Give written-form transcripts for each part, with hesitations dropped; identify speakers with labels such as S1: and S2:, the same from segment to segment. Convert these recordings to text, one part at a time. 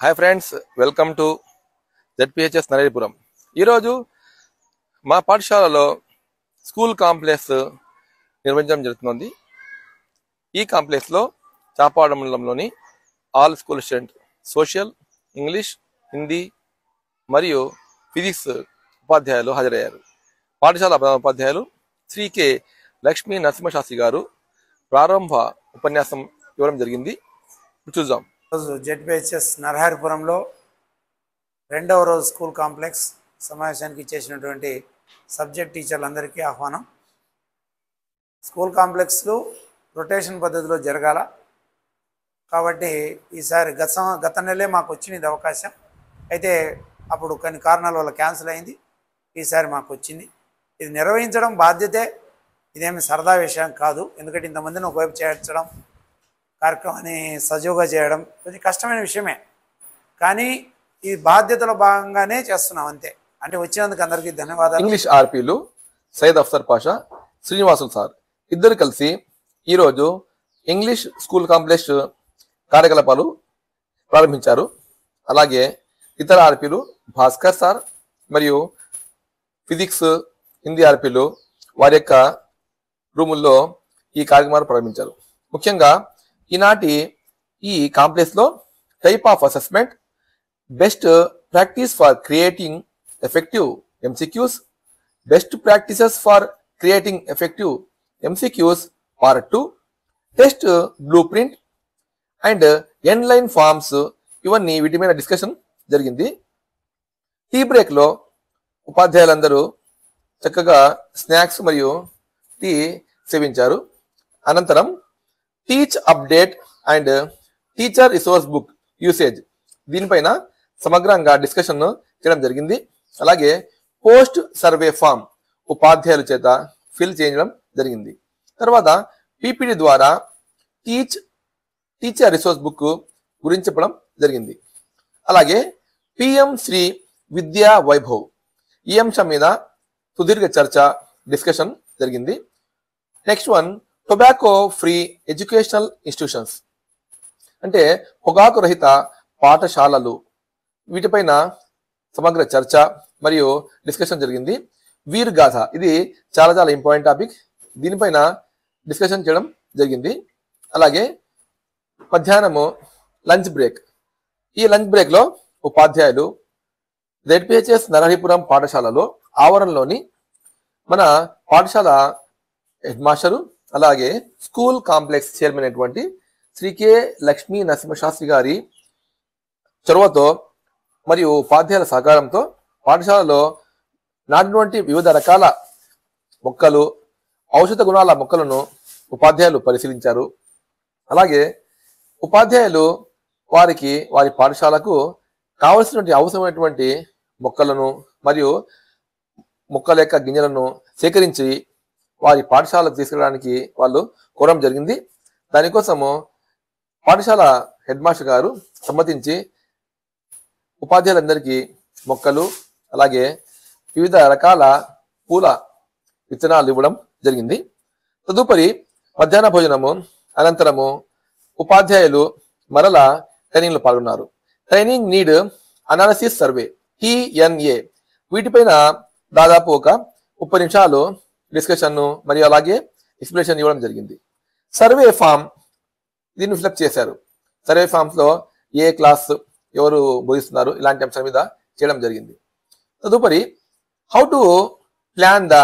S1: Hi friends, welcome to ZPHS Narepuram. ఈరోజు మా పాఠశాలలో స్కూల్ కాంప్లెక్స్ నిర్వహించడం జరుగుతుంది. ఈ కాంప్లెక్స్లో చాపాడ మండలంలోని all school student social, English, Hindi మరియు ఫిజిక్స్ ఉపాధ్యాయులు హాజరయ్యారు. పాఠశాల ప్రధాన ఉపాధ్యాయులు శ్రీ కె లక్ష్మీ నరసింహశాస్త్రి గారు ప్రారంభ ఉపన్యాసం ఇవ్వడం జరిగింది. చూద్దాం.
S2: రోజు జెడ్పిహెచ్ఎస్ నరహరిపురంలో రెండవ రోజు స్కూల్ కాంప్లెక్స్ సమావేశానికి ఇచ్చేసినటువంటి సబ్జెక్ట్ టీచర్లందరికీ ఆహ్వానం. స్కూల్ కాంప్లెక్స్లు రొటేషన్ పద్ధతిలో జరగాల కాబట్టి ఈసారి గత నెలే మాకు వచ్చినది అవకాశం. అయితే అప్పుడు కొన్ని కారణాల వల్ల క్యాన్సిల్ అయింది. ఈసారి మాకు వచ్చింది. ఇది నిర్వహించడం బాధ్యతే, ఇదేమి సరదా విషయం కాదు. ఎందుకంటే ఇంతమందిని ఒకవైపు చేర్చడం, కార్యక్రమాన్ని సజీవుగా చేయడం కొంచెం కష్టమైన విషయమే, కానీ ఈ బాధ్యతలో భాగంగానే చేస్తున్నాం అంతే. అంటే వచ్చినందుకు అందరికీ ధన్యవాదాలు.
S1: ఇంగ్లీష్ ఆర్పీలు సయ్యద్ అఫ్సర్ పాషా, శ్రీనివాసులు సార్ ఇద్దరు కలిసి ఈరోజు ఇంగ్లీష్ స్కూల్ కాంప్లెక్స్ కార్యకలాపాలు ప్రారంభించారు. అలాగే ఇతర ఆర్పీలు భాస్కర్ సార్ మరియు ఫిజిక్స్, హిందీ ఆర్పీలు వారి యొక్క రూముల్లో ఈ కార్యక్రమాలు ప్రారంభించారు. ముఖ్యంగా ఈనాటి ఈ కాంప్లెక్స్లో type of assessment, best practice for creating effective MCQs, best practices for creating effective MCQs part 2, test blue print and end line forms, ఇవన్నీ వీటి మీద డిస్కషన్ జరిగింది. టీ బ్రేక్లో ఉపాధ్యాయులందరూ చక్కగా స్నాక్స్ మరియు టీ సేవించారు. అనంతరం teach update and teacher resource book usage దీనిపైన సమగ్రంగా discussion చేయడం జరిగింది. అలాగే పోస్ట్ సర్వే ఫామ్ ఉపాధ్యాయుల చేత ఫిల్ చేయడం జరిగింది. తర్వాత పీపీటీ ద్వారా టీచర్ రిసోర్స్ బుక్ గురించి చెప్పడం జరిగింది. అలాగే పిఎం శ్రీ విద్యా వైభవ్ ఈ అంశం మీద సుదీర్ఘ చర్చ, డిస్కషన్ జరిగింది. Next one tobacco free educational institutions, అంటే పొగాకు రహిత పాఠశాలలు, వీటిపైన సమగ్ర చర్చ మరియు డిస్కషన్ జరిగింది. వీర్ గాథ ఇది చాలా ఇంపార్టెంట్ టాపిక్, దీనిపైన డిస్కషన్ చేయడం జరిగింది. అలాగే మధ్యాహ్నము లంచ్ బ్రేక్, ఈ లంచ్ బ్రేక్లో ఉపాధ్యాయులు జెడ్పిహెచ్ఎస్ నరహరిపురం పాఠశాలలో ఆవరణలోని మన పాఠశాల హెడ్ మాస్టరు అలాగే స్కూల్ కాంప్లెక్స్ చైర్మన్ అయినటువంటి శ్రీ కె లక్ష్మీ నరసింహశాస్త్రి గారి చొరవతో మరియు ఉపాధ్యాయుల సహకారంతో పాఠశాలలో నాటినటువంటి వివిధ రకాల మొక్కలు, ఔషధ గుణాల మొక్కలను ఉపాధ్యాయులు పరిశీలించారు. అలాగే ఉపాధ్యాయులు వారి పాఠశాలకు కావలసినటువంటి అవసరమైనటువంటి మొక్కలను మరియు మొక్కల యొక్క గింజలను సేకరించి వారి పాఠశాలకు తీసుకెళ్ళడానికి వాళ్ళు కోరడం జరిగింది. దానికోసము పాఠశాల హెడ్ మాస్టర్ గారు సమ్మతించి ఉపాధ్యాయులందరికీ మొక్కలు అలాగే వివిధ రకాల పూల విత్తనాలు ఇవ్వడం జరిగింది. తదుపరి మధ్యాహ్న భోజనము అనంతరము ఉపాధ్యాయులు మరలా ట్రైనింగ్లో పాల్గొన్నారు. Training need analysis survey TNA వీటిపైన దాదాపు ఒక 30 నిమిషాలు డిస్కషన్ మరియు అలాగే ఎక్స్ప్లెనేషన్ ఇవ్వడం జరిగింది. సర్వే ఫామ్ దీన్ని ఫిలప్ చేశారు. సర్వే ఫామ్స్లో ఏ క్లాస్ ఎవరు బోధిస్తున్నారు ఇలాంటి అంశాల మీద చేయడం జరిగింది. తదుపరి how to plan the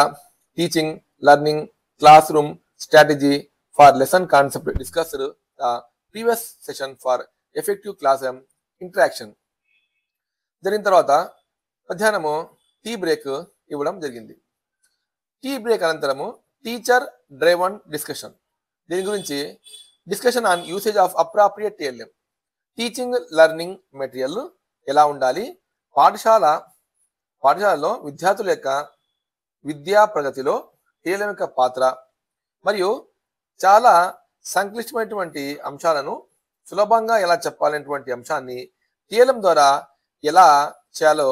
S1: teaching learning class room strategy for lesson concept discussed the previous session for effective class room interaction జరిగిన తర్వాత మధ్యాహ్నము టీ బ్రేక్ ఇవ్వడం జరిగింది. టీ బ్రేక్ అనంతరము టీచర్ డ్రైవన్ డిస్కషన్, దీని గురించి discussion on usage of appropriate TLM, teaching learning material ఎలా ఉండాలి, పాఠశాలలో విద్యార్థుల యొక్క విద్యా ప్రగతిలో TLM యొక్క పాత్ర మరియు చాలా సంక్లిష్టమైనటువంటి అంశాలను సులభంగా ఎలా చెప్పాలనేటువంటి అంశాన్ని TLM ద్వారా ఎలా చేయాలో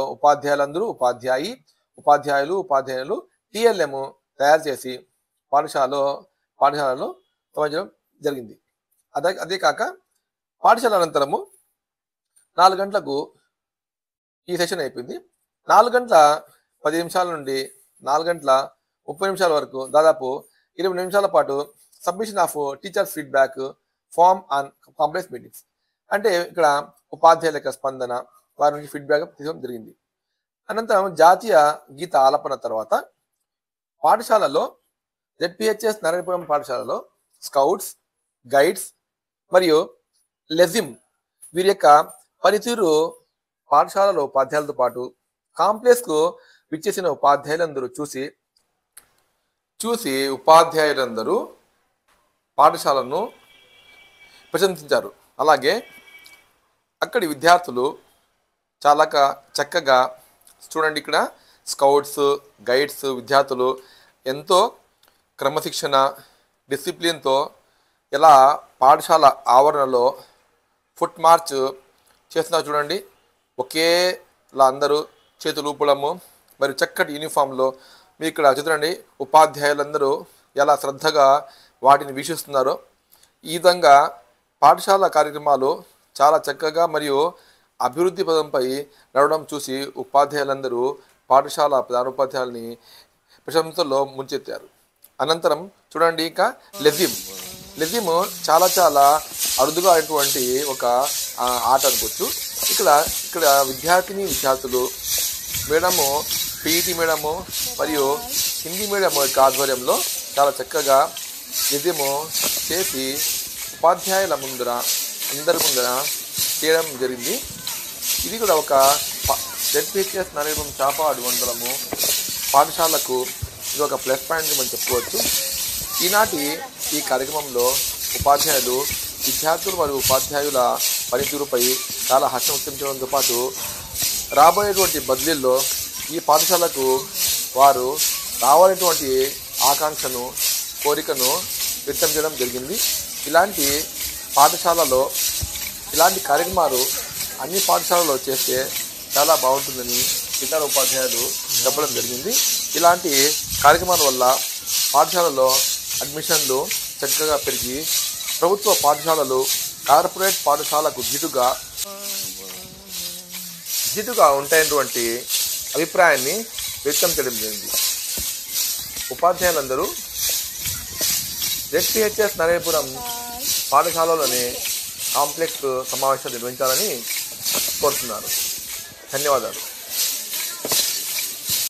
S1: ఉపాధ్యాయులు TLM తయారు చేసి పాఠశాలలో సమర్పించడం జరిగింది. అదే కాక పాఠశాల అనంతరము 4 గంటలకు ఈ సెషన్ అయిపోయింది. 4 గంటల 10 నిమిషాల నుండి 4 గంటల 30 నిమిషాల వరకు దాదాపు 20 నిమిషాల పాటు submission of teachers feedback form on complex meetings, అంటే ఇక్కడ ఉపాధ్యాయుల యొక్క స్పందన, వారి నుంచి ఫీడ్బ్యాక్ తీసుకోవడం జరిగింది. అనంతరం జాతీయ గీత ఆలపన తర్వాత పాఠశాలలో జెడ్పిహెచ్ఎస్ నారాయణపురం పాఠశాలలో స్కౌట్స్, గైడ్స్ మరియు లెజిమ్ వీరి యొక్క పనితీరు పాఠశాలలో ఉపాధ్యాయులతో పాటు కాంప్లెక్స్కు విచ్చేసిన ఉపాధ్యాయులందరూ చూసి ఉపాధ్యాయులందరూ పాఠశాలను ప్రశంసించారు. అలాగే అక్కడి విద్యార్థులు చాలా చక్కగా చూడండి, ఇక్కడ స్కౌట్స్, గైడ్స్ విద్యార్థులు ఎంతో క్రమశిక్షణ, డిసిప్లిన్తో ఎలా పాఠశాల ఆవరణలో ఫుట్ మార్చ్ చేస్తున్నారు చూడండి. ఒకేలా అందరూ చేతులు ఊపడము మరియు చక్కటి యూనిఫామ్లో మీరు ఇక్కడ చూడండి, ఉపాధ్యాయులందరూ ఎలా శ్రద్ధగా వాటిని వీక్షిస్తున్నారో. ఈ విధంగా పాఠశాల కార్యక్రమాలు చాలా చక్కగా మరియు అభివృద్ధి పదంపై నడవడం చూసి ఉపాధ్యాయులందరూ పాఠశాల ప్రధానోపాధ్యాయుల్ని ప్రశంసల్లో ముంచెత్తారు. అనంతరం చూడండి, ఇంకా లెజిమ్ చాలా అరుదుగా అయినటువంటి ఒక ఆట అనుకోవచ్చు. ఇక్కడ విద్యార్థులు మేడము, పీఈటీ మేడము మరియు హిందీ మేడం యొక్క ఆధ్వర్యంలో చాలా చక్కగా లెజిమ్ చేసి ఉపాధ్యాయుల అందరి ముందర చేయడం జరిగింది. ఇది కూడా ఒక జెడ్పిహెచ్ఎస్ నారాయణపురం చాపాడు మండలము పాఠశాలకు ఇది ఒక ప్లస్ పాయింట్ మనం చెప్పుకోవచ్చు. ఈనాటి ఈ కార్యక్రమంలో ఉపాధ్యాయులు, విద్యార్థులు మరియు ఉపాధ్యాయుల పనితీరుపై చాలా హర్షం వ్యక్తం చేయడంతో పాటు రాబోయేటువంటి బదిలీల్లో ఈ పాఠశాలకు వారు రావాలనేటువంటి ఆకాంక్షను, కోరికను వ్యక్తం చేయడం జరిగింది. ఇలాంటి పాఠశాలలో ఇలాంటి కార్యక్రమాలు అన్ని పాఠశాలలో చేస్తే చాలా బాగుంటుందని ఇతర ఉపాధ్యాయులు చెప్పడం జరిగింది. ఇలాంటి కార్యక్రమాల వల్ల పాఠశాలలో అడ్మిషన్లు చక్కగా పెరిగి ప్రభుత్వ పాఠశాలలు కార్పొరేట్ పాఠశాలకు ధీటుగా ఉంటాయన్నటువంటి అభిప్రాయాన్ని వ్యక్తం చేయడం జరిగింది. ఉపాధ్యాయులందరూ జెడ్పిహెచ్ఎస్ నారాయణపురం పాఠశాలలోనే కాంప్లెక్స్ సమావేశాలు నిర్వహించాలని కోరుతున్నారు. ధన్యవాదాలు.